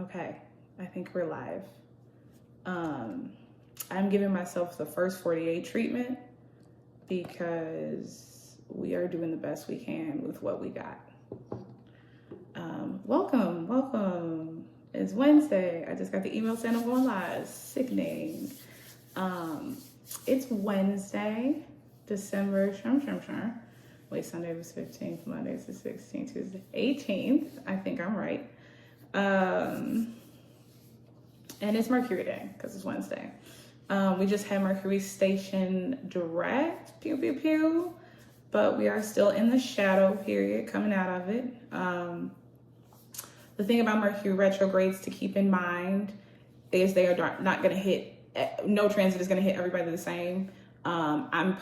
Okay, I think we're live. I'm giving myself the first 48 treatment because we are doing the best we can with what we got. Welcome. It's Wednesday. I just got the email saying I'm going live. Sickening. It's Wednesday, December, Wait, Sunday was 15th, Monday was the 16th, Tuesday, 18th. I think I'm right. And it's Mercury Day because it's Wednesday. We just had Mercury station direct, pew, pew, pew, but we are still in the shadow period coming out of it. The thing about Mercury retrogrades to keep in mind is they are not going to hit, no transit is going to hit everybody the same. I'm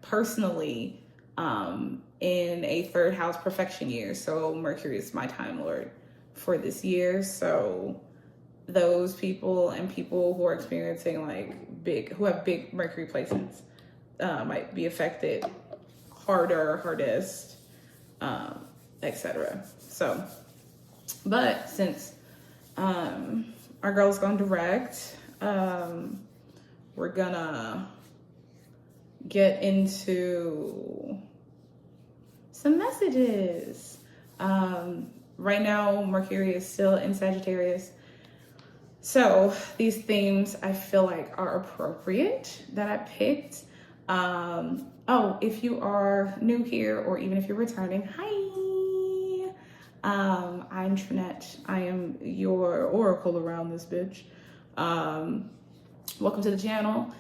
personally in a third house perfection year. So Mercury is my time lord for this year. So those people and people who are experiencing who have big Mercury placements might be affected hardest, etc. So, but since our girl's gone direct, we're gonna get into some messages. Right now, Mercury is still in Sagittarius. So these themes I feel like are appropriate that I picked. If you are new here or even if you're returning, hi. I'm Trinette. I am your oracle around this bitch. Welcome to the channel.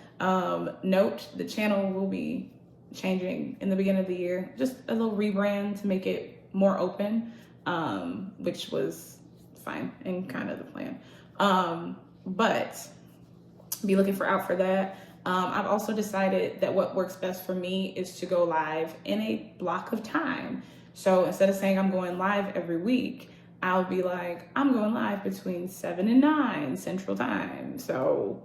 Note, the channel will be changing in the beginning of the year. Just a little rebrand to make it more open, which was fine and kind of the plan. But be looking out for that. I've also decided that what works best for me is to go live in a block of time. So instead of saying I'm going live every week, I'll be like, I'm going live between 7 and 9 Central Time. So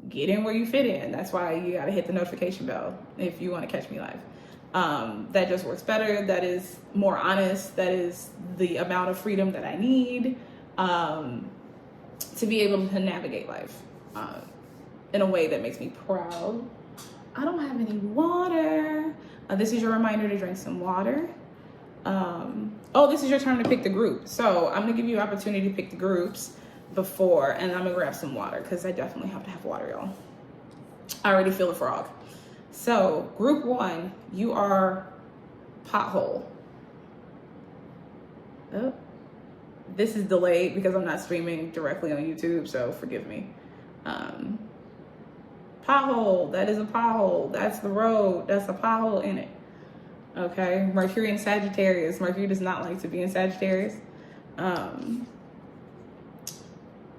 get in where you fit in. That's why you got to hit the notification bell if you want to catch me live. That just works better. That is more honest. That is the amount of freedom that I need to be able to navigate life in a way that makes me proud. I don't have any water. This is your reminder to drink some water. This is your turn to pick the group. So I'm going to give you an opportunity to pick the groups before, and I'm gonna grab some water because I definitely have to have water, y'all. I already feel the frog. So group 1, you are Pothole. Oh, this is delayed because I'm not streaming directly on YouTube, so forgive me. Pothole, that is a pothole. That's the road. That's a pothole in it. Okay, Mercury in Sagittarius. Mercury does not like to be in Sagittarius.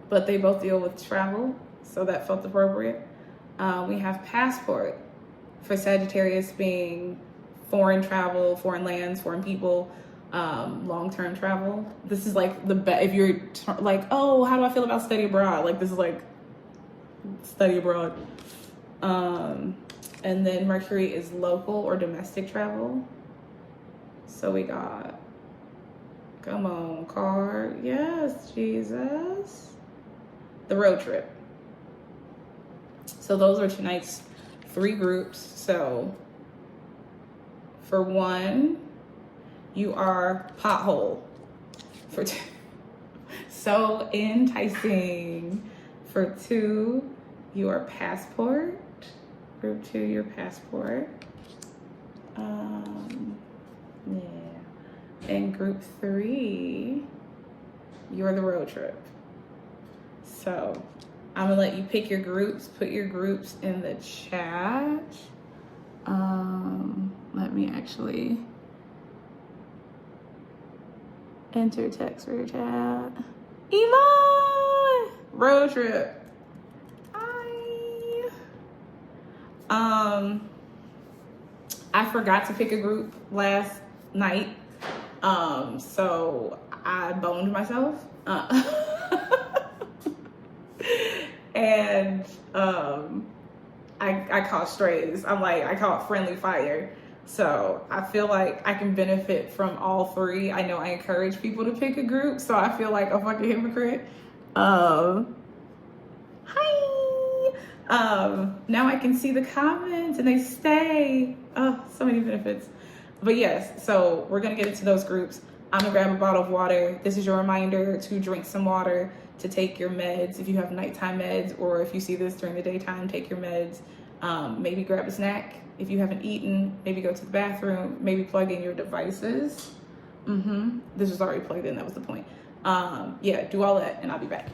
But they both deal with travel, so that felt appropriate. We have passport for Sagittarius being foreign travel, foreign lands, foreign people, long-term travel. This is like the best, if you're like, oh, how do I feel about study abroad? Like this is like study abroad. And then Mercury is local or domestic travel. So we got, come on, card. Yes, Jesus. The road trip. So those are tonight's 3 groups. So for 1, you are Pothole. For 2, so enticing. For 2, you are Passport. Group 2, your Passport. And group 3, you're the road trip. So I'm gonna let you pick your groups, put your groups in the chat. Let me actually enter text for your chat. Elon! Road trip. I forgot to pick a group last night. So I boned myself. And I caught strays. I caught friendly fire. So I feel like I can benefit from all three. I know I encourage people to pick a group, so I feel like a fucking hypocrite. Hi. Now I can see the comments and they stay. Oh, so many benefits. But yes, so we're gonna get into those groups. I'm gonna grab a bottle of water. This is your reminder to drink some water, to take your meds if you have nighttime meds, or if you see this during the daytime, take your meds. Maybe grab a snack if you haven't eaten. Maybe go to the bathroom. Maybe plug in your devices. This was already plugged in. That was the point. Yeah, do all that, and I'll be back.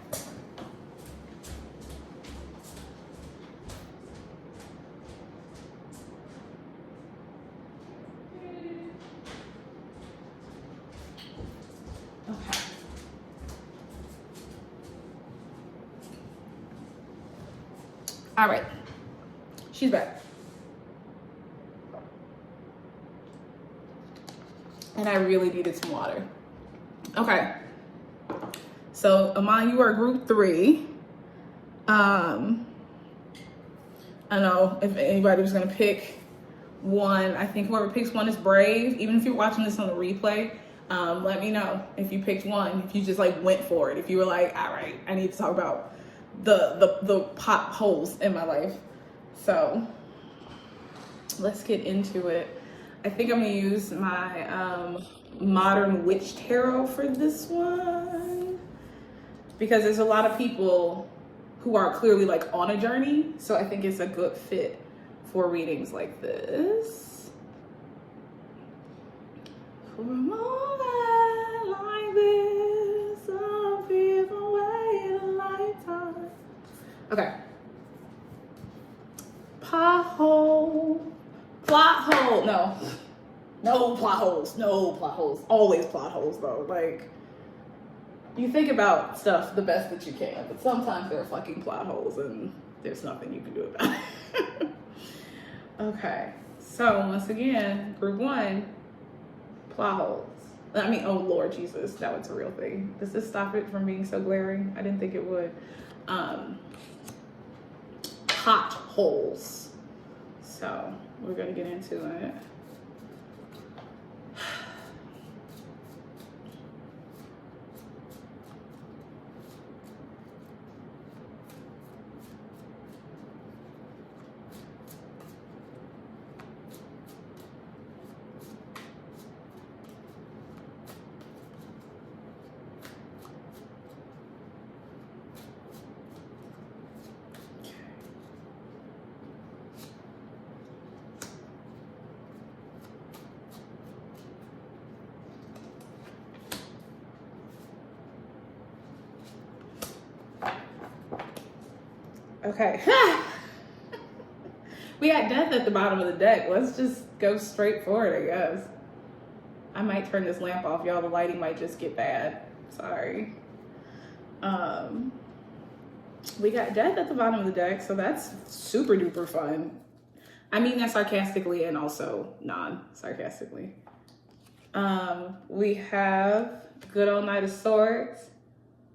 Okay. All right. She's back. And I really needed some water. Okay. So, Amon, you are group 3. I don't know if anybody was going to pick one. I think whoever picks one is brave. Even if you're watching this on the replay, let me know if you picked one, if you just like went for it. If you were like, all right, I need to talk about the potholes in my life. So let's get into it. I think I'm gonna use my Modern Witch Tarot for this one because there's a lot of people who are clearly like on a journey. So I think it's a good fit for readings like this. For a moment like this, I'll feel the way of a lifetime. Okay. Pothole. Plot hole. No plot holes. No plot holes. Always plot holes though. Like, you think about stuff the best that you can, but sometimes there are fucking plot holes and there's nothing you can do about it. Okay. So once again, group 1, plot holes. I mean, oh Lord Jesus, that was a real thing. Does this stop it from being so glaring? I didn't think it would. Potholes. So we're gonna get into it. Okay. We got death at the bottom of the deck. Let's just go straight for it, I guess. I might turn this lamp off, y'all. The lighting might just get bad. Sorry. We got death at the bottom of the deck, so that's super duper fun. I mean that sarcastically and also non-sarcastically. We have good old Knight of Swords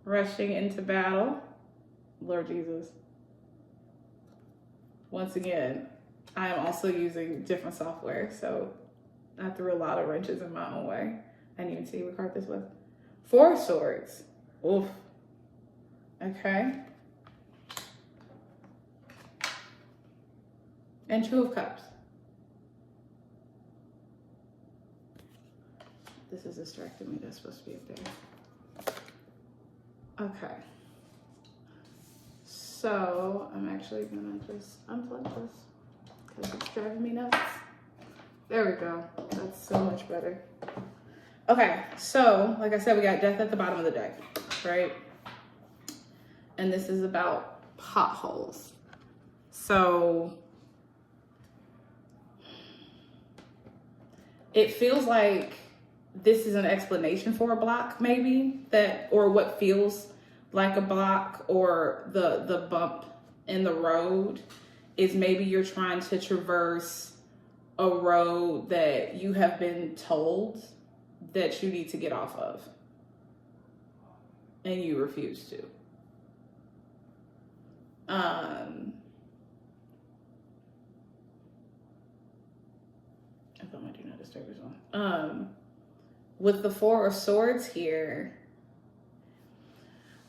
rushing into battle. Lord Jesus. Once again, I am also using different software, so I threw a lot of wrenches in my own way. I didn't even see what card this was. 4 Swords. Oof. Okay. And 2 of Cups. This is distracting me. That's supposed to be up there. Okay. So I'm actually gonna just unplug this because it's driving me nuts. There we go. That's so much better. Okay, so like I said, we got death at the bottom of the deck, right? And this is about potholes. So it feels like this is an explanation for a block, maybe, that, or what feels like a block, or the bump in the road is maybe you're trying to traverse a road that you have been told that you need to get off of and you refuse to. If just turn this on. With the Four of Swords here,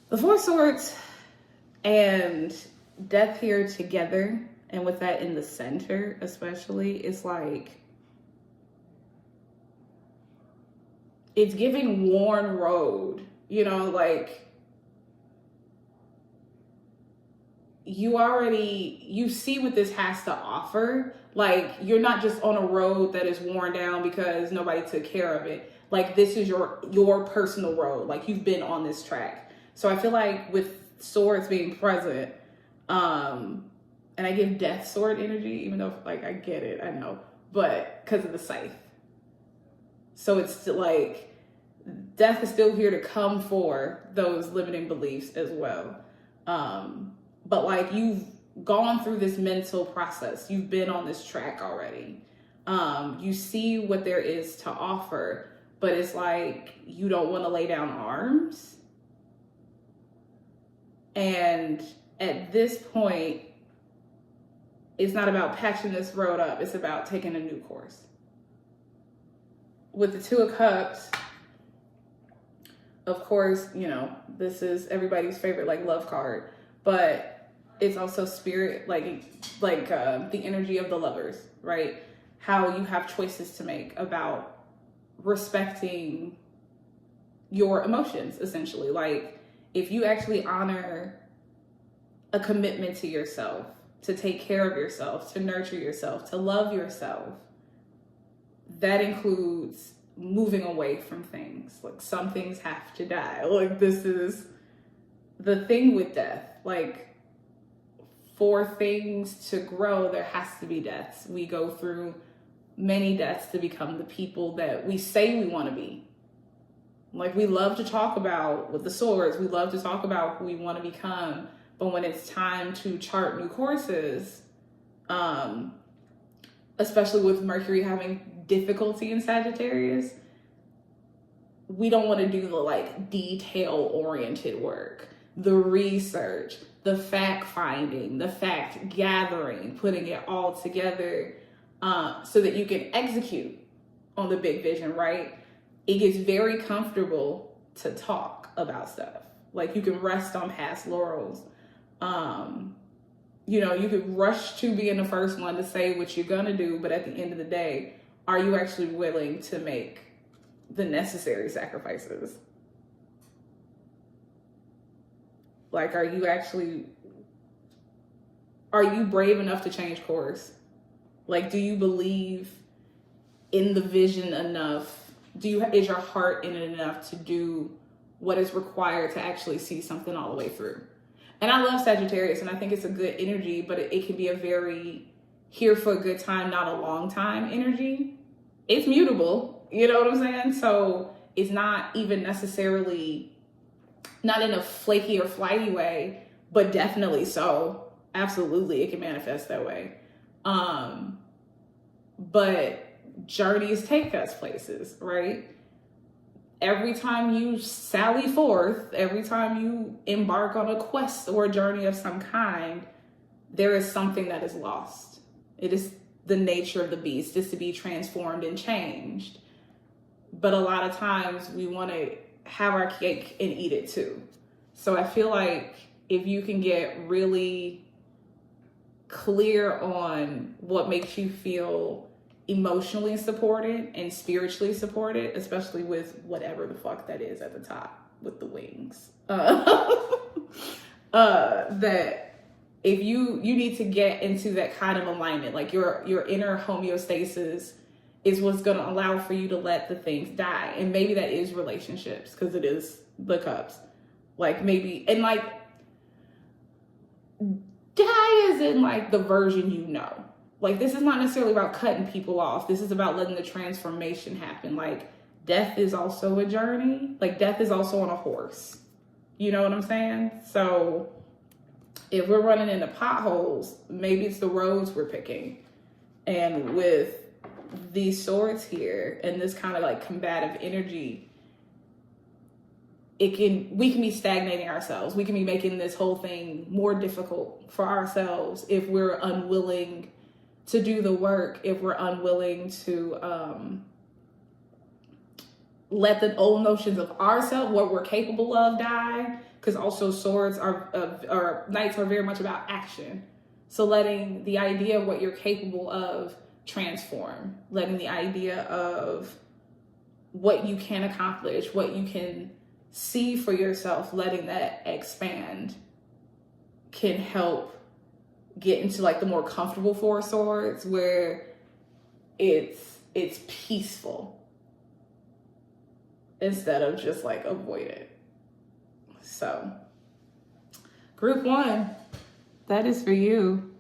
the Four of Swords and Death here together, and with that in the center especially, it's like, it's giving worn road, you know, like you see what this has to offer. Like, you're not just on a road that is worn down because nobody took care of it. Like, this is your personal road. Like, you've been on this track. So I feel like with swords being present, and I give death sword energy, even though, like, I get it, I know, but because of the scythe. So it's still like, death is still here to come for those limiting beliefs as well. But like, you've gone through this mental process. You've been on this track already. You see what there is to offer, but it's like, you don't want to lay down arms. And at this point, it's not about patching this road up. It's about taking a new course. With the Two of Cups, of course, you know, this is everybody's favorite, like, love card, but it's also spirit, like the energy of the lovers, right? How you have choices to make about respecting your emotions, essentially. Like, if you actually honor a commitment to yourself, to take care of yourself, to nurture yourself, to love yourself, that includes moving away from things. Like, some things have to die. Like, this is the thing with death. Like, for things to grow, there has to be deaths. We go through many deaths to become the people that we say we want to be. Like, we love to talk about, with the swords, we love to talk about who we want to become. But when it's time to chart new courses, especially with Mercury having difficulty in Sagittarius, we don't want to do the, like, detail-oriented work, the research, the fact finding, the fact gathering, putting it all together so that you can execute on the big vision, right? It gets very comfortable to talk about stuff. Like, you can rest on past laurels. You know, you could rush to being the first one to say what you're gonna do, but at the end of the day, are you actually willing to make the necessary sacrifices? Like, are you brave enough to change course? Like, do you believe in the vision enough? Is your heart in it enough to do what is required to actually see something all the way through? And I love Sagittarius, and I think it's a good energy, but it can be a very here for a good time, not a long time energy. It's mutable, you know what I'm saying? So it's not even necessarily, not in a flaky or flighty way, but definitely so. Absolutely, it can manifest that way. But journeys take us places, right? Every time you sally forth, every time you embark on a quest or a journey of some kind, there is something that is lost. It is the nature of the beast, is to be transformed and changed. But a lot of times we want to have our cake and eat it too. So I feel like if you can get really clear on what makes you feel emotionally supported and spiritually supported, especially with whatever the fuck that is at the top with the wings, that if you need to get into that kind of alignment, like your inner homeostasis is what's going to allow for you to let the things die. And maybe that is relationships, because it is the cups. Like, maybe, and like, die is in like the version you know. Like, this is not necessarily about cutting people off. This is about letting the transformation happen. Like, death is also a journey. Like, death is also on a horse. You know what I'm saying? So if we're running into potholes, maybe it's the roads we're picking. And with these swords here and this kind of like combative energy, we can be stagnating ourselves. We can be making this whole thing more difficult for ourselves if we're unwilling to do the work if we're unwilling to let the old notions of ourselves, what we're capable of, die. Because also swords or knights are very much about action. So letting the idea of what you're capable of transform, letting the idea of what you can accomplish, what you can see for yourself, letting that expand can help get into like the more comfortable Four of Swords where it's peaceful instead of just like avoided. So group 1, that is for you.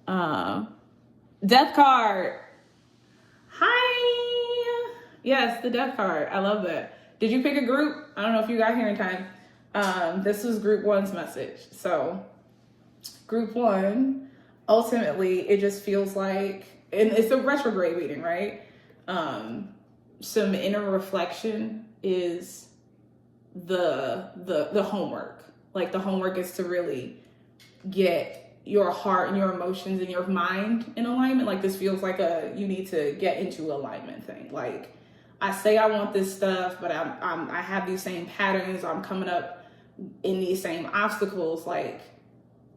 Death card. Hi. Yes, the death card. I love that. Did you pick a group? I don't know if you got here in time. This was group 1's message. So group 1, ultimately, it just feels like, and it's a retrograde reading, right? Some inner reflection is the homework. Like the homework is to really get your heart and your emotions and your mind in alignment. Like this feels like you need to get into alignment thing. Like I say I want this stuff, but I have these same patterns. I'm coming up in these same obstacles. Like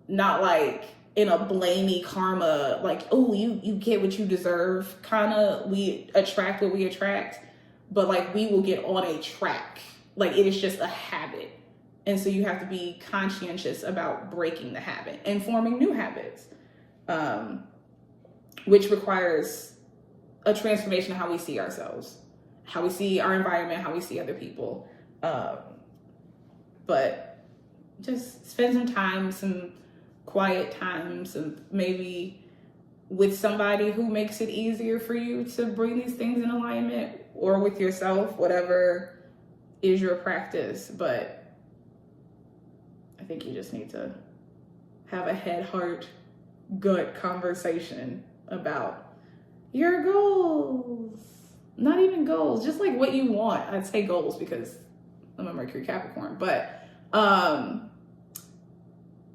not like in a blamey karma, like, oh, you get what you deserve. Kind of we attract what we attract, but like we will get on a track. Like it is just a habit. And so you have to be conscientious about breaking the habit and forming new habits, which requires a transformation of how we see ourselves, how we see our environment, how we see other people. But just spend some time, some quiet time, some maybe with somebody who makes it easier for you to bring these things in alignment, or with yourself, whatever is your practice. But I think you just need to have a head, heart, gut conversation about your goals. Not even goals, just like what you want. I'd say goals because I'm a Mercury Capricorn, but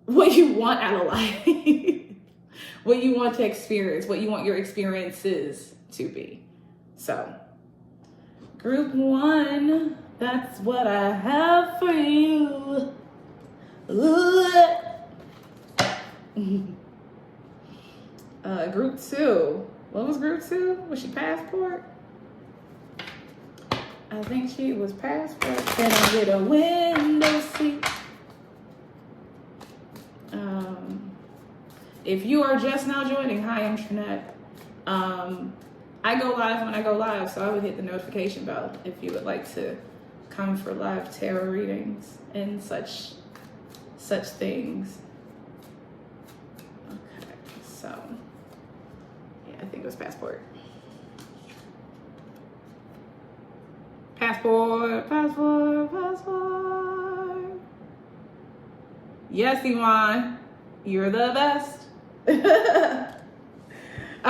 what you want out of life, what you want to experience, what you want your experiences to be. So, group 1, that's what I have for you. Group 2. What was group 2? Was she passport? I think she was passport. Can I get a window seat? If you are just now joining, hi, I'm Trinette. I go live when I go live, so I would hit the notification bell if you would like to come for live tarot readings and such things. Okay, so yeah, I think it was passport. Passport. Yes, Iman, you're the best. I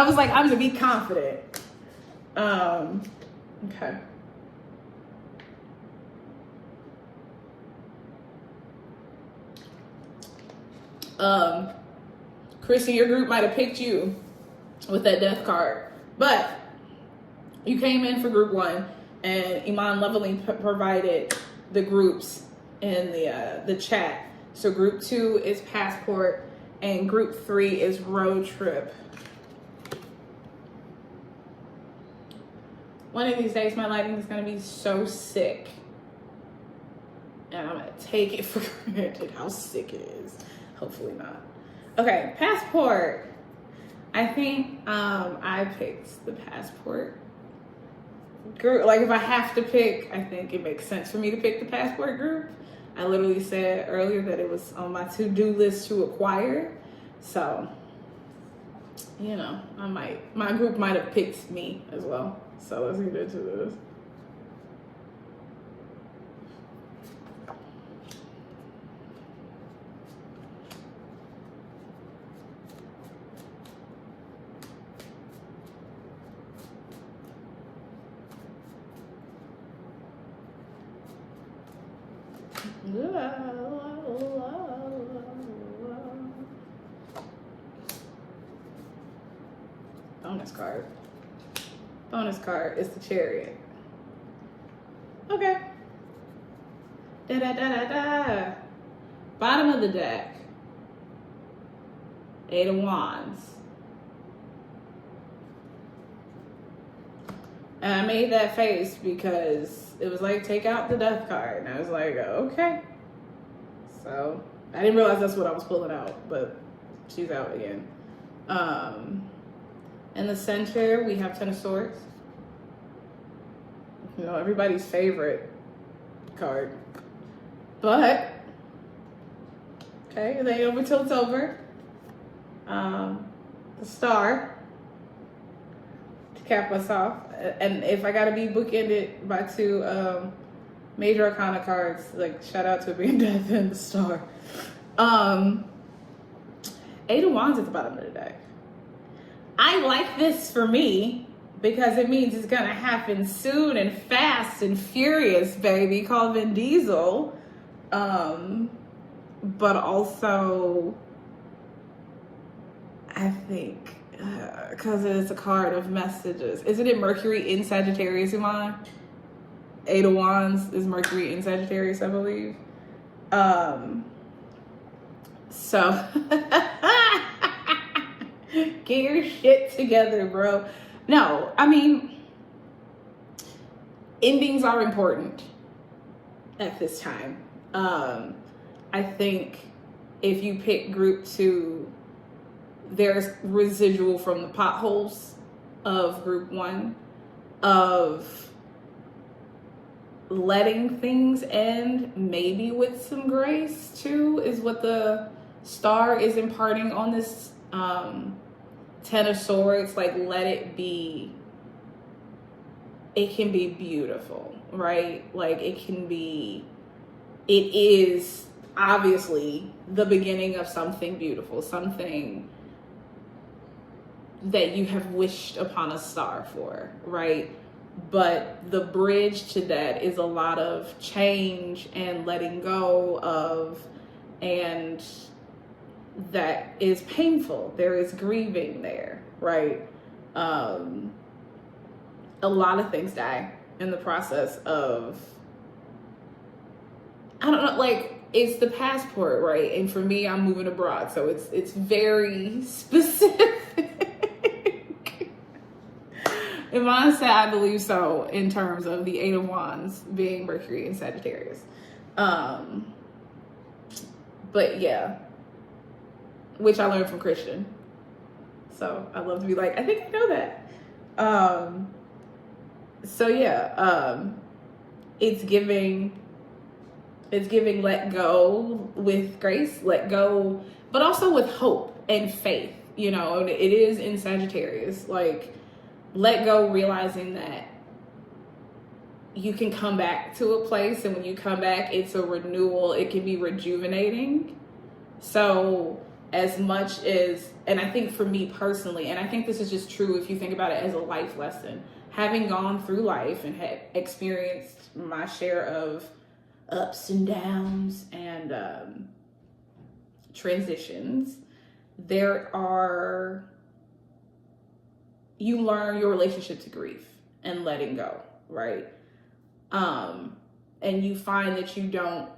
was like, I'm gonna be confident. Okay. Kristen, your group might have picked you with that death card, but you came in for group 1, and Iman lovingly provided the groups in the chat. So group 2 is passport, and group 3 is road trip. One of these days, my lighting is gonna be so sick, and I'm gonna take it for granted how sick it is. Hopefully not. Okay, passport. I think I picked the passport group. Like if I have to pick, I think it makes sense for me to pick the passport group. I literally said earlier that it was on my to-do list to acquire. So, you know, my group might have picked me as well. So let's get into this. bonus card. Bonus card is the Chariot. Okay. Da-da-da-da-da. Bottom of the deck. Eight of Wands. And I made that face because it was like, take out the Death card. And I was like, okay. So I didn't realize that's what I was pulling out, but she's out again. In the center, we have Ten of Swords. You know, everybody's favorite card. But, okay, they over tilts over. The Star to cap us off. And if I gotta be bookended by two major arcana cards, like shout out to being Death and the Star. Eight of Wands at the bottom of the deck. I like this for me because it means it's gonna happen soon and fast and furious, baby. Call Vin Diesel. But also, I think, because it's a card of messages. Isn't it Mercury in Sagittarius, Iman? Eight of Wands is Mercury in Sagittarius, I believe. So, get your shit together, bro. No, I mean, endings are important at this time. I think if you pick group 2, there's residual from the potholes of group 1 of letting things end, maybe with some grace too, is what the Star is imparting on this Ten of Swords. Like, let it be. It can be beautiful, right? Like, it is obviously the beginning of something beautiful, something that you have wished upon a star for, right? But the bridge to that is a lot of change and letting go of, and that is painful. There is grieving there, right? A lot of things die in the process of, I don't know, like, it's the passport, right? And for me, I'm moving abroad, so it's very specific. Iman said, I believe so, in terms of the Eight of Wands being Mercury in Sagittarius. But yeah, which I learned from Christian. So I love to be like, I think I know that. So yeah, it's giving let go with grace, let go, but also with hope and faith, you know. And it is in Sagittarius, like, let go, realizing that you can come back to a place, and when you come back, it's a renewal. It can be rejuvenating. So as much as, and I think for me personally, and I think this is just true if you think about it as a life lesson, having gone through life and had experienced my share of ups and downs and transitions, you learn your relationship to grief and letting go, right? And you find that you don't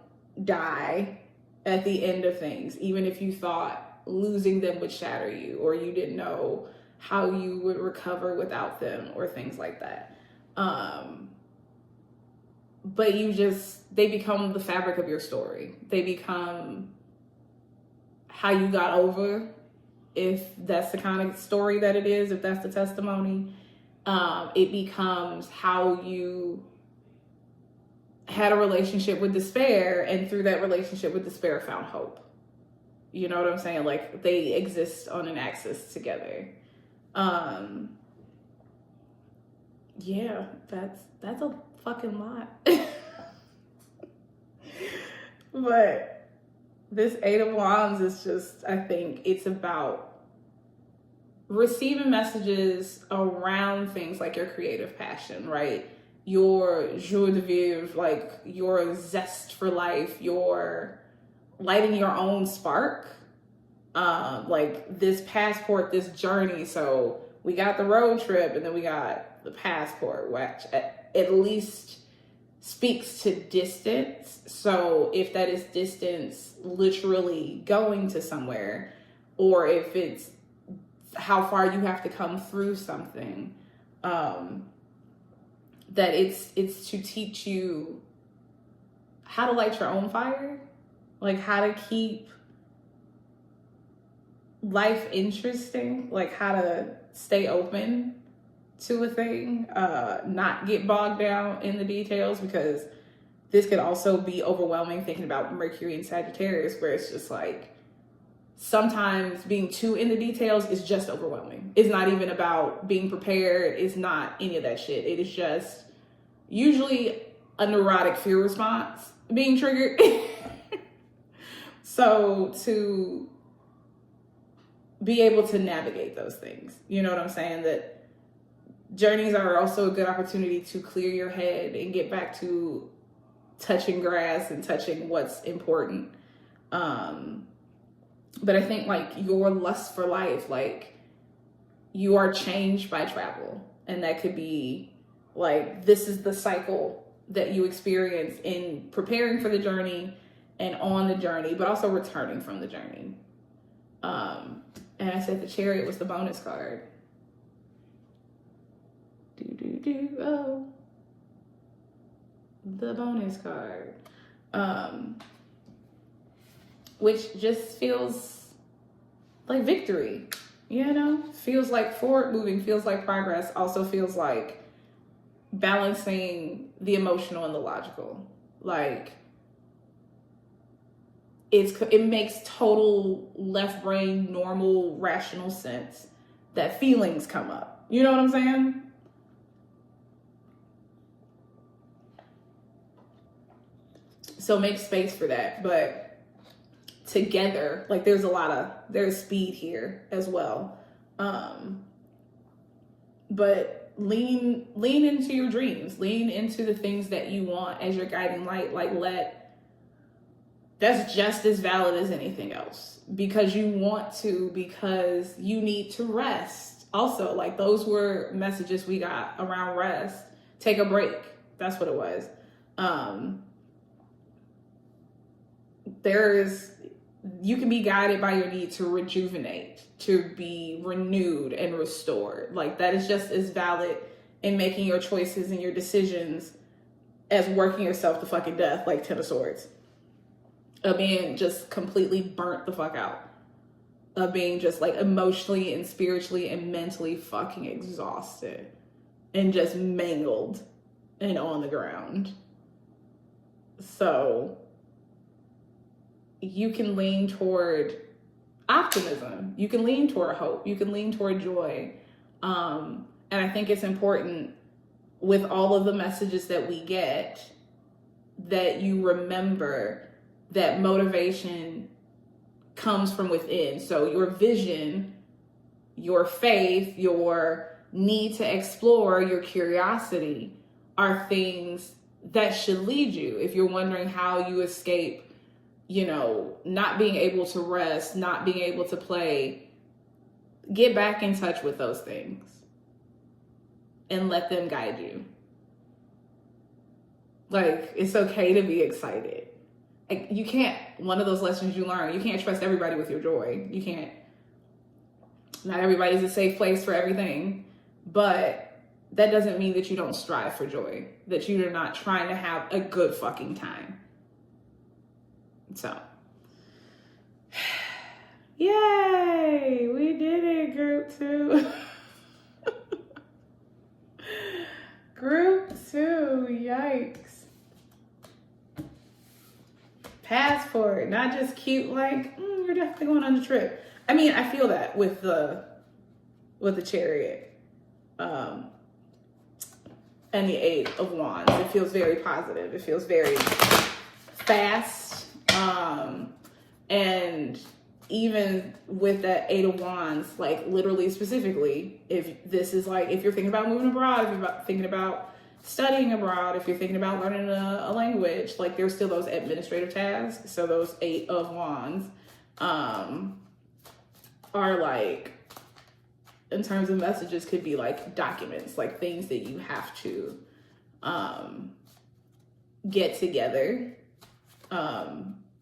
die at the end of things, even if you thought losing them would shatter you, or you didn't know how you would recover without them, or things like that. But they become the fabric of your story. They become how you got over, if that's the kind of story that it is, if that's the testimony. It becomes how you had a relationship with despair, and through that relationship with despair found hope. You know what I'm saying? Like, they exist on an axis together. Yeah, that's a fucking lot. But this Eight of Wands is just, I think it's about receiving messages around things like your creative passion, right? Your joie de vivre, like your zest for life, your lighting your own spark, like this passport, this journey. So we got the road trip, and then we got the passport, which at least speaks to distance. So if that is distance literally going to somewhere, or if it's how far you have to come through something, that it's to teach you how to light your own fire, like how to keep life interesting, like how to stay open to a thing, not get bogged down in the details, because this could also be overwhelming thinking about Mercury and Sagittarius, where it's just like sometimes being too in the details is just overwhelming. It's not even about being prepared. It's not any of that shit. It is just usually a neurotic fear response being triggered. So to be able to navigate those things, you know what I'm saying? That journeys are also a good opportunity to clear your head and get back to touching grass and touching what's important. But I think like your lust for life, like you are changed by travel. And that could be like, this is the cycle that you experience in preparing for the journey and on the journey, but also returning from the journey. And I said the Chariot was the bonus card. Oh, the bonus card. Which just feels like victory, you know? Feels like forward moving, feels like progress, also feels like balancing the emotional and the logical. Like, it makes total left brain, normal, rational sense that feelings come up. You know what I'm saying? So make space for that. But together, like there's speed here as well. But lean into your dreams, lean into the things that you want as your guiding light. Like that's just as valid as anything else, because you want to, because you need to rest. Also, like those were messages we got around rest. Take a break. That's what it was. You can be guided by your need to rejuvenate, to be renewed and restored. Like that is just as valid in making your choices and your decisions as working yourself to fucking death, like 10 of Swords. Of being just completely burnt the fuck out. Of being just like emotionally and spiritually and mentally fucking exhausted. And just mangled and on the ground. So you can lean toward optimism. You can lean toward hope. You can lean toward joy. And I think it's important with all of the messages that we get that you remember that motivation comes from within. So your vision, your faith, your need to explore, your curiosity are things that should lead you. If you're wondering how you escape, you know, not being able to rest, not being able to play, get back in touch with those things and let them guide you. Like, it's okay to be excited. Like, you can't, one of those lessons you learn, you can't trust everybody with your joy. You can't, not everybody's a safe place for everything, but that doesn't mean that you don't strive for joy, that you're not trying to have a good fucking time. So, yay, we did it, group 2. Group 2, yikes. Passport, not just cute, like, you're definitely going on a trip. I mean, I feel that with the Chariot. And the 8 of Wands. It feels very positive. It feels very fast. And even with that 8 of Wands, like literally specifically, if this is like, if you're thinking about moving abroad, if you're thinking about studying abroad, if you're thinking about learning a language, like there's still those administrative tasks. So those 8 of Wands are like, in terms of messages could be like documents, like things that you have to get together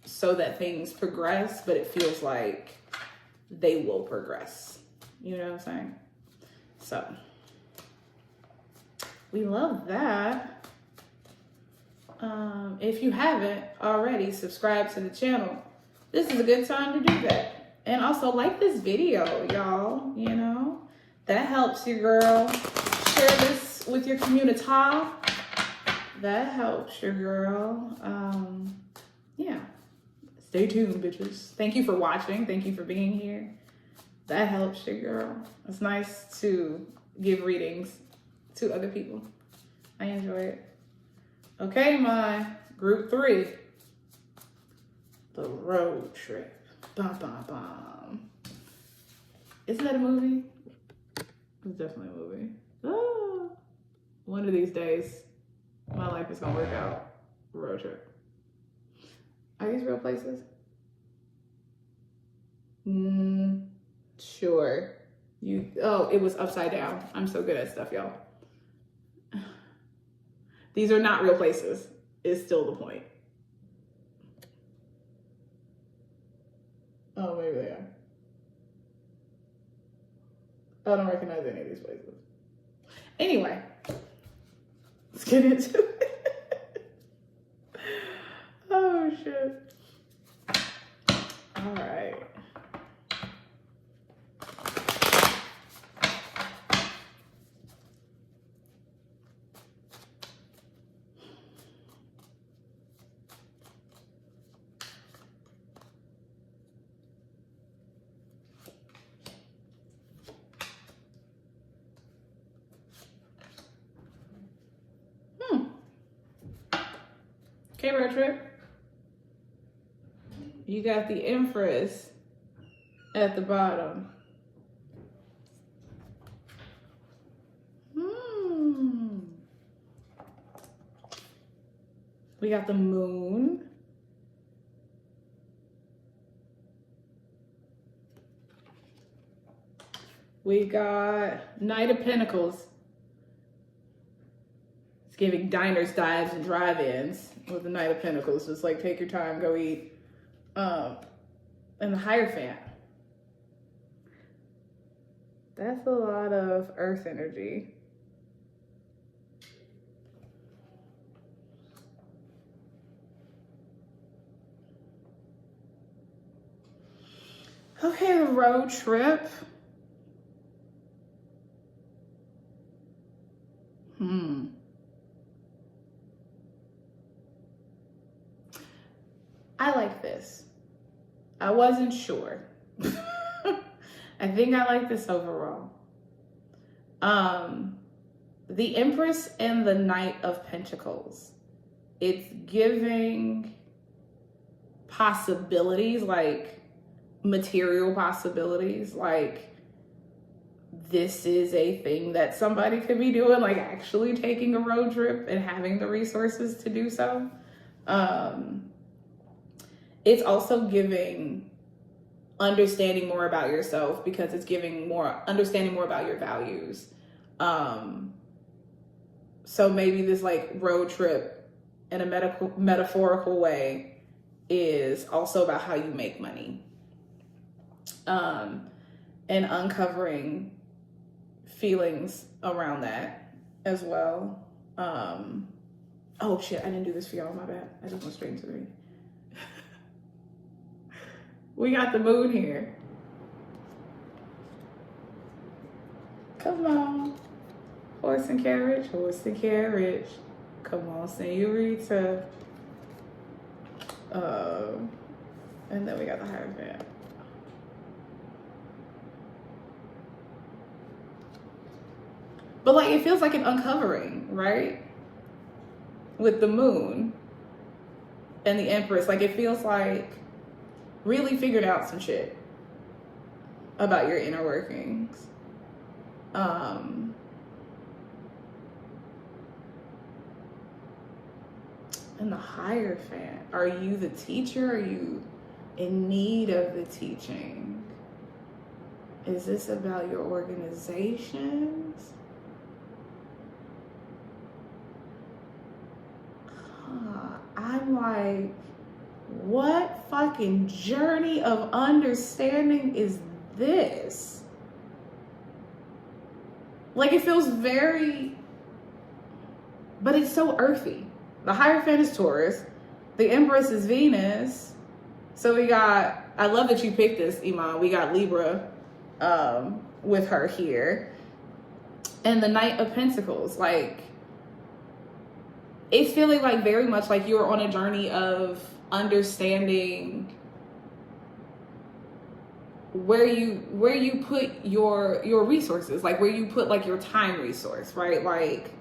so that things progress, but it feels like they will progress. You know what I'm saying? So we love that. If you haven't already subscribed to the channel, this is a good time to do that. And also like this video, y'all, you know, that helps your girl. Share this with your community. That helps your girl. Yeah. Stay tuned, bitches. Thank you for watching. Thank you for being here. That helps your girl. It's nice to give readings to other people. I enjoy it. Okay, my group 3. The road trip. Bum, bum, bum. Isn't that a movie? It's definitely a movie. Oh, one of these days, my life is gonna work out. Road trip. Are these real places? Sure. Oh, it was upside down. I'm so good at stuff, y'all. These are not real places, is still the point. Oh, maybe they are. I don't recognize any of these places. Anyway, let's get into it. Oh, shit. All right. Okay, road trip. You got the Empress at the bottom. We got the Moon. We got Knight of Pentacles. It's giving diners, dives, and drive-ins with the Knight of Pentacles. Just like take your time, go eat. And the Hierophant. That's a lot of earth energy. Okay, the road trip. I like this. I wasn't sure. I think I like this overall. The Empress and the Knight of Pentacles. It's giving possibilities, like material possibilities, like this is a thing that somebody could be doing, like actually taking a road trip and having the resources to do so. It's also giving understanding more about yourself, because it's giving understanding more about your values. So maybe this like road trip in a metaphorical way is also about how you make money. And uncovering feelings around that as well. Oh shit, I didn't do this for y'all, my bad. I just went straight into the reading. We got the Moon here. Come on. Horse and carriage, horse and carriage. Come on, señorita. And then we got the Hierophant. But like, it feels like an uncovering, right? With the Moon and the Empress. Like, it feels like really figured out some shit about your inner workings. And the Hierophant. Are you the teacher? Are you in need of the teaching? Is this about your organizations? I'm like, what fucking journey of understanding is this? Like, it feels very, but it's so earthy. The Hierophant is Taurus. The Empress is Venus. So we got, I love that you picked this, Iman. We got Libra with her here. And the Knight of Pentacles. Like, it's feeling like very much like you're on a journey of understanding where you put your resources, like where you put like your time resource, right? Like,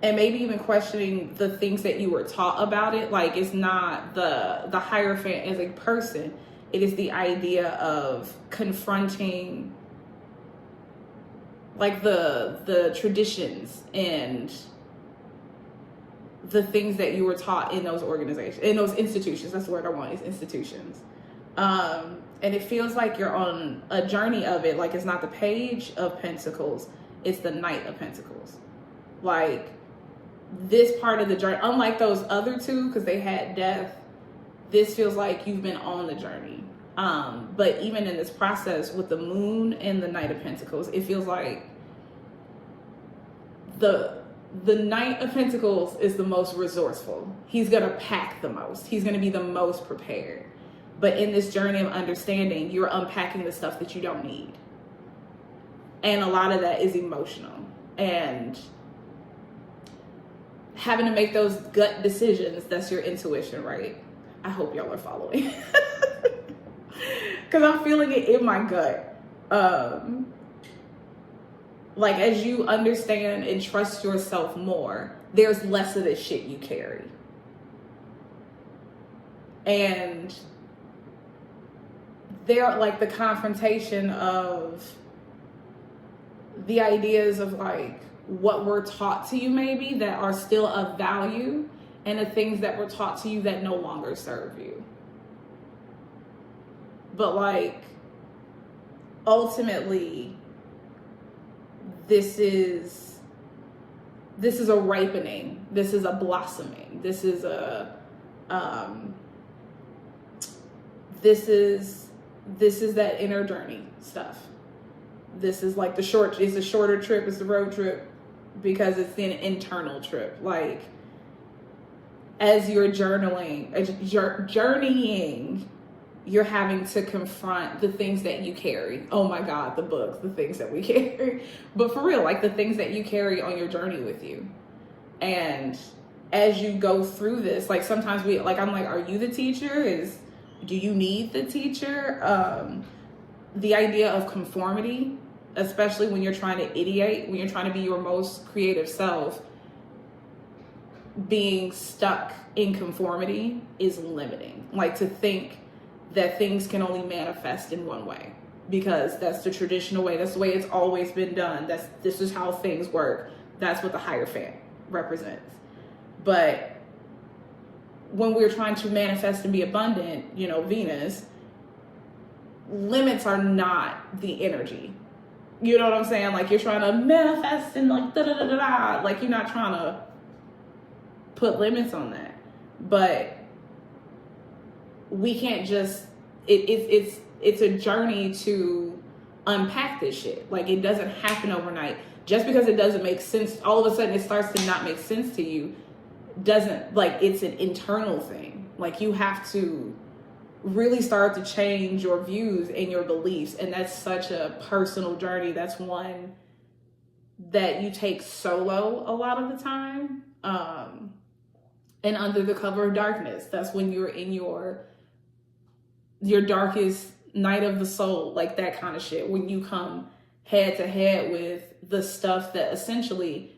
and maybe even questioning the things that you were taught about it. Like, it's not the Hierophant as a person. It is the idea of confronting like the traditions and the things that you were taught in those organizations, in those institutions. That's the word I want, is institutions. And it feels like you're on a journey of it. Like, it's not the Page of Pentacles, it's the Knight of Pentacles. Like, this part of the journey, unlike those other two, because they had death, this feels like you've been on the journey. But even in this process with the Moon and the Knight of Pentacles, it feels like the Knight of Pentacles is the most resourceful. He's going to pack the most. He's going to be the most prepared. But in this journey of understanding, you're unpacking the stuff that you don't need. And a lot of that is emotional. And having to make those gut decisions, that's your intuition, right? I hope y'all are following. Because I'm feeling it in my gut. Like, as you understand and trust yourself more, there's less of this shit you carry. And they're like the confrontation of the ideas of like what were taught to you maybe that are still of value, and the things that were taught to you that no longer serve you. But like, ultimately, this is a ripening. This is a blossoming. This is a this is that inner journey stuff. This is like it's a shorter trip, it's the road trip, because it's an internal trip. Like, as you're journaling, journeying, you're having to confront the things that you carry. Oh my God, the books, the things that we carry. But for real, like the things that you carry on your journey with you. And as you go through this, like sometimes I'm like, are you the teacher? Do you need the teacher? The idea of conformity, especially when you're trying to ideate, when you're trying to be your most creative self, being stuck in conformity is limiting. Like, to think that things can only manifest in one way, because that's the traditional way. That's the way it's always been done. This is how things work. That's what the Hierophant represents. But when we're trying to manifest and be abundant, Venus, limits are not the energy. You know what I'm saying? Like, you're trying to manifest and like da-da-da-da-da. Like, you're not trying to put limits on that. But we can't just, it's a journey to unpack this shit. Like, it doesn't happen overnight. Just because it doesn't make sense, all of a sudden it starts to not make sense to you, doesn't, like, it's an internal thing. Like, you have to really start to change your views and your beliefs. And that's such a personal journey. That's one that you take solo a lot of the time. And under the cover of darkness, that's when you're in your darkest night of the soul, like that kind of shit. When you come head to head with the stuff that essentially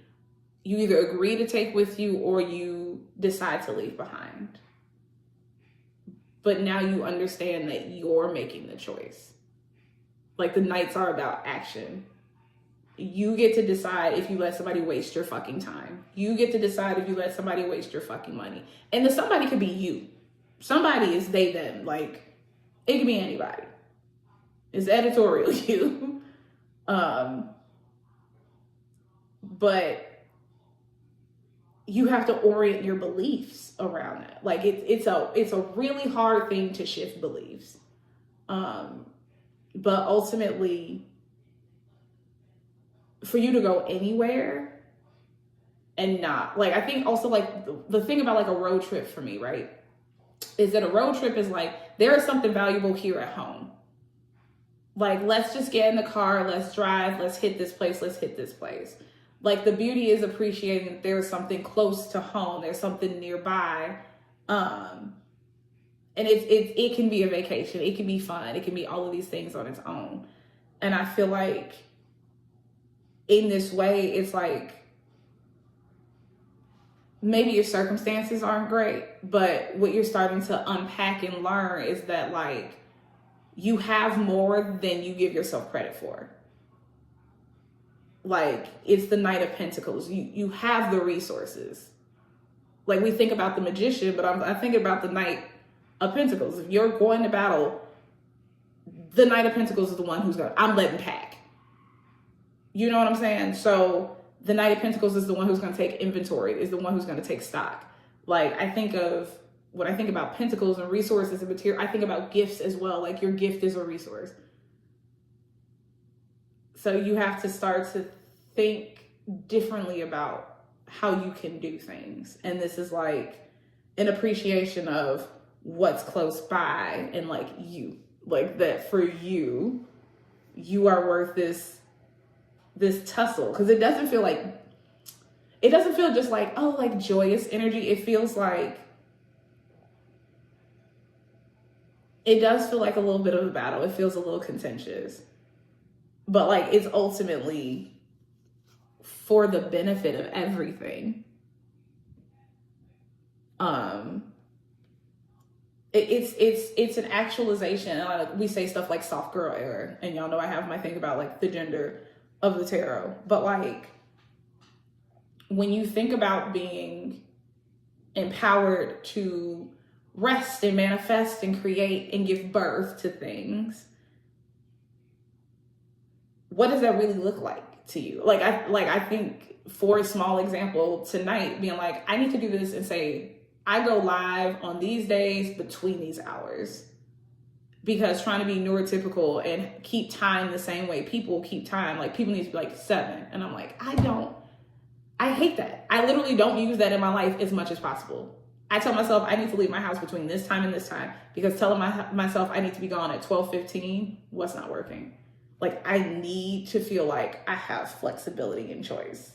you either agree to take with you or you decide to leave behind. But now you understand that you're making the choice. Like, the nights are about action. You get to decide if you let somebody waste your fucking time. You get to decide if you let somebody waste your fucking money. And the somebody could be you. Somebody is they, them. Like, it could be anybody. It's editorial you. But you have to orient your beliefs around that. Like it's a really hard thing to shift beliefs. But ultimately, for you to go anywhere and not, like, I think also, like, the thing about, like, a road trip for me, right, is that a road trip is like, there is something valuable here at home. Like, let's just get in the car, let's drive, let's hit this place, let's hit this place. Like, the beauty is appreciating that there's something close to home, there's something nearby. And it can be a vacation, it can be fun, it can be all of these things on its own. And I feel like in this way, it's like, maybe your circumstances aren't great, but what you're starting to unpack and learn is that, like, you have more than you give yourself credit for. Like, it's the Knight of Pentacles. You have the resources. Like, we think about the Magician, but I think about the Knight of Pentacles. If you're going to battle, the Knight of Pentacles is the one who's I'm letting pack. You know what I'm saying? So the Knight of Pentacles is the one who's going to take inventory, is the one who's going to take stock. Like, when I think about pentacles and resources and material, I think about gifts as well. Like, your gift is a resource. So you have to start to think differently about how you can do things. And this is like an appreciation of what's close by, and like you, like that for you are worth this tussle. Because it doesn't feel just like, oh, like joyous energy. It feels like, it does feel like a little bit of a battle. It feels a little contentious, but like, it's ultimately for the benefit of everything. It's an actualization. We say stuff like soft girl era, and y'all know I have my thing about like the gender of the tarot, but like, when you think about being empowered to rest and manifest and create and give birth to things, what does that really look like to you? I think, for a small example, tonight being like, I need to do this and say, I go live on these days between these hours, because trying to be neurotypical and keep time the same way people keep time, like people need to be like 7. And I'm like, I hate that. I literally don't use that in my life as much as possible. I tell myself I need to leave my house between this time and this time, because telling myself I need to be gone at 12:15, what's not working? Like, I need to feel like I have flexibility and choice.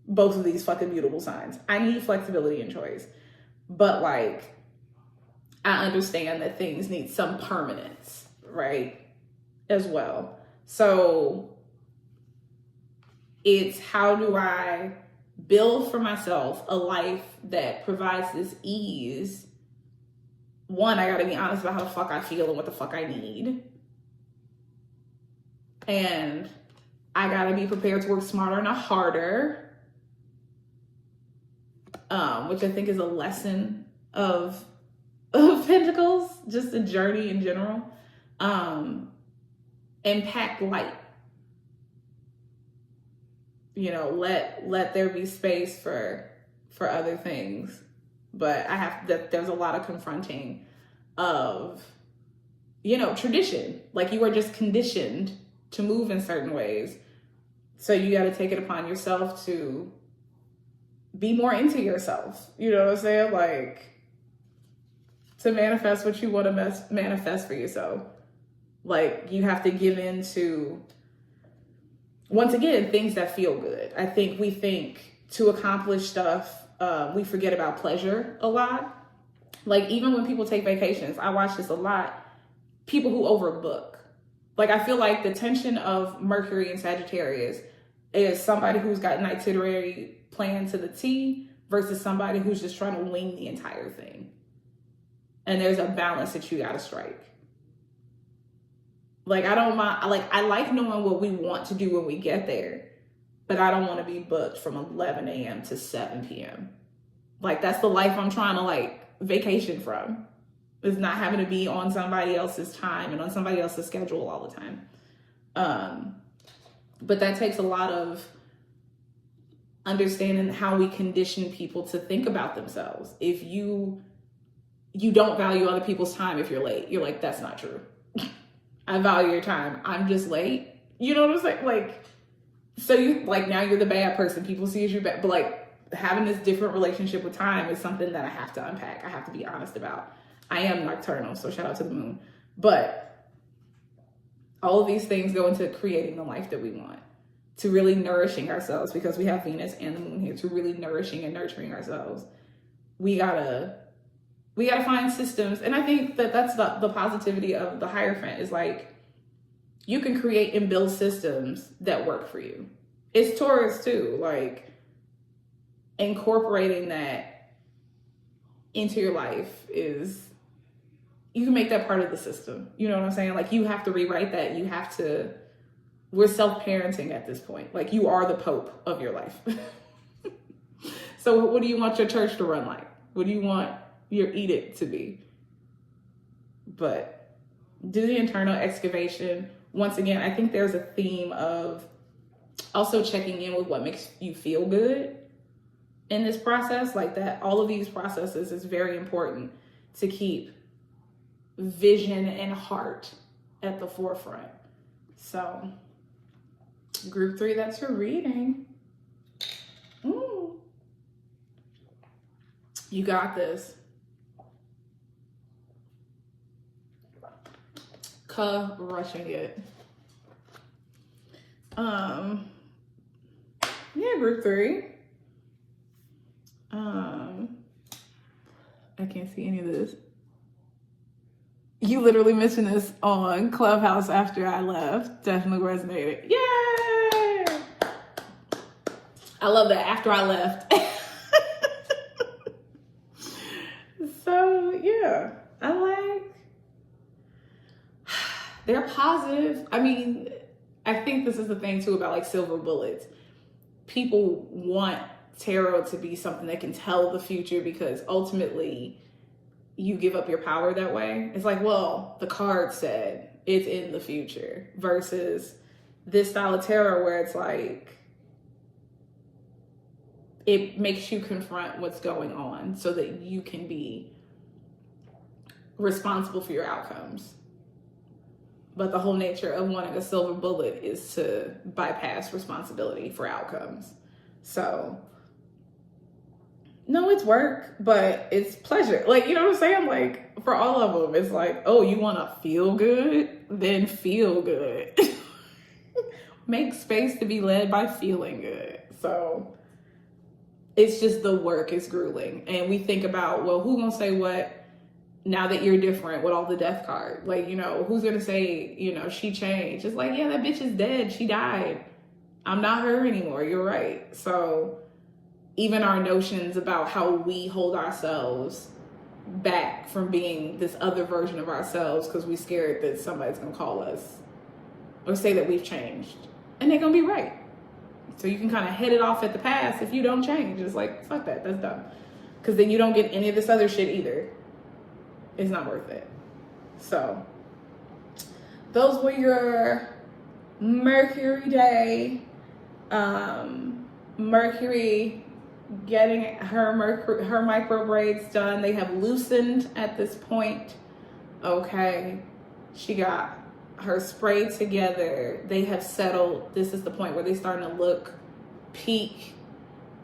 Both of these fucking beautiful signs. I need flexibility and choice. But like, I understand that things need some permanence, right? As well. So it's, how do I build for myself a life that provides this ease? One, I gotta be honest about how the fuck I feel and what the fuck I need. And I gotta be prepared to work smarter, not harder. Which I think is a lesson of Pentacles, just a journey in general. And pack light. You know, let there be space for other things. But there's a lot of confronting of, tradition. Like, you are just conditioned to move in certain ways. So you got to take it upon yourself to be more into yourself. You know what I'm saying? Like, to manifest what you want to manifest for yourself. Like, you have to give in to, once again, things that feel good. I think we think to accomplish stuff, we forget about pleasure a lot. Like, even when people take vacations, I watch this a lot. People who overbook. Like, I feel like the tension of Mercury and Sagittarius is somebody who's got an itinerary plan to the T versus somebody who's just trying to wing the entire thing. And there's a balance that you got to strike. Like, I don't mind, like, I like knowing what we want to do when we get there, but I don't want to be booked from 11 a.m. to 7 p.m. Like, that's the life I'm trying to, like, vacation from. Is not having to be on somebody else's time and on somebody else's schedule all the time. But that takes a lot of understanding how we condition people to think about themselves. If you don't value other people's time if you're late, you're like, that's not true. I value your time. I'm just late. You know what I'm saying? Like, so you like, now you're the bad person. People see as you bad, but like having this different relationship with time is something that I have to unpack. I have to be honest about. I am nocturnal, so shout out to the moon. But all of these things go into creating the life that we want, to really nourishing ourselves, because we have Venus and the moon here, to really nourishing and nurturing ourselves. We gotta find systems. And I think that that's the positivity of the Hierophant is like, you can create and build systems that work for you. It's Taurus too, like incorporating that into your life is, you can make that part of the system. You know what I'm saying? Like, you have to rewrite that. You have to, we're self-parenting at this point. Like, you are the Pope of your life. So what do you want your church to run like? What do you want your edict to be? But do the internal excavation. Once again, I think there's a theme of also checking in with what makes you feel good in this process. Like that, all of these processes is very important to keep vision and heart at the forefront. So group 3, that's your reading. You got this. Crushing it. Yeah, group 3. I can't see any of this. You literally mentioned this on Clubhouse after I left. Definitely resonated. Yay! I love that, after I left. So, yeah. I like... They're positive. I mean, I think this is the thing, too, about, like, silver bullets. People want tarot to be something that can tell the future because ultimately you give up your power that way. It's like, well, the card said it's in the future, versus this style of tarot where it's like, it makes you confront what's going on so that you can be responsible for your outcomes. But the whole nature of wanting a silver bullet is to bypass responsibility for outcomes. So, no, it's work, but it's pleasure. Like, you know what I'm saying? Like, for all of them, it's like, oh, you want to feel good? Then feel good. Make space to be led by feeling good. So, it's just the work is grueling. And we think about, well, who's going to say what now that you're different with all the death card? Like, you know, who's going to say, you know, she changed? It's like, yeah, that bitch is dead. She died. I'm not her anymore. You're right. So even our notions about how we hold ourselves back from being this other version of ourselves because we're scared that somebody's going to call us or say that we've changed. And they're going to be right. So you can kind of head it off at the pass if you don't change. It's like, fuck that. That's dumb. Because then you don't get any of this other shit either. It's not worth it. So those were your Mercury day. Mercury getting her micro braids done. They have loosened at this point. Okay. She got her spray together. They have settled. This is the point where they're starting to look peak.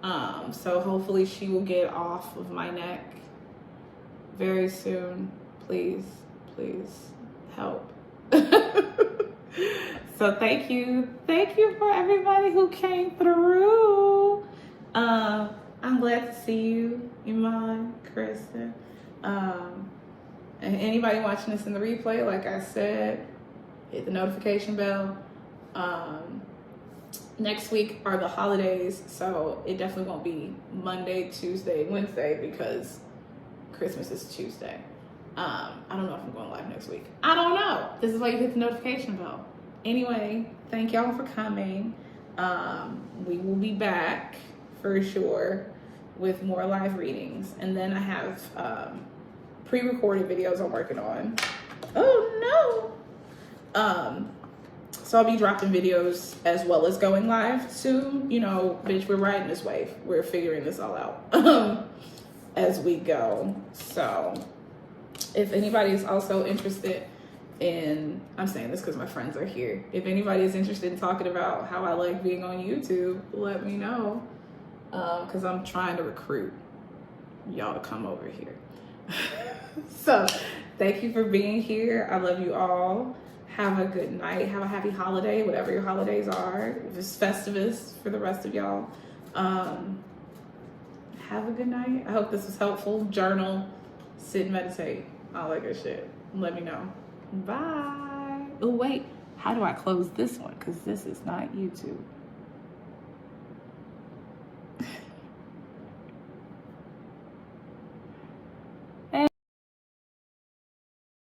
So hopefully she will get off of my neck very soon. Please help. So thank you for everybody who came through. I'm glad to see you, Iman, Kristen. And anybody watching this in the replay, like I said, hit the notification bell. Next week are the holidays, so it definitely won't be Monday, Tuesday, Wednesday, because Christmas is Tuesday. I don't know if I'm going live next week. I don't know. This is why you hit the notification bell. Anyway, thank y'all for coming. We will be back for sure with more live readings. And then I have pre-recorded videos I'm working on. Oh no. So I'll be dropping videos as well as going live soon. You know, bitch, we're riding this wave. We're figuring this all out as we go. So if anybody is also interested in, I'm saying this because my friends are here. If anybody is interested in talking about how I like being on YouTube, let me know. Because I'm trying to recruit y'all to come over here. So thank you for being here. I love you all. Have a good night. Have a happy holiday, whatever your holidays are. If it's Festivus for the rest of y'all. Have a good night. I hope this was helpful. Journal, sit and meditate, all that good shit. Let me know. Bye. Oh, wait. How do I close this one? Because this is not YouTube.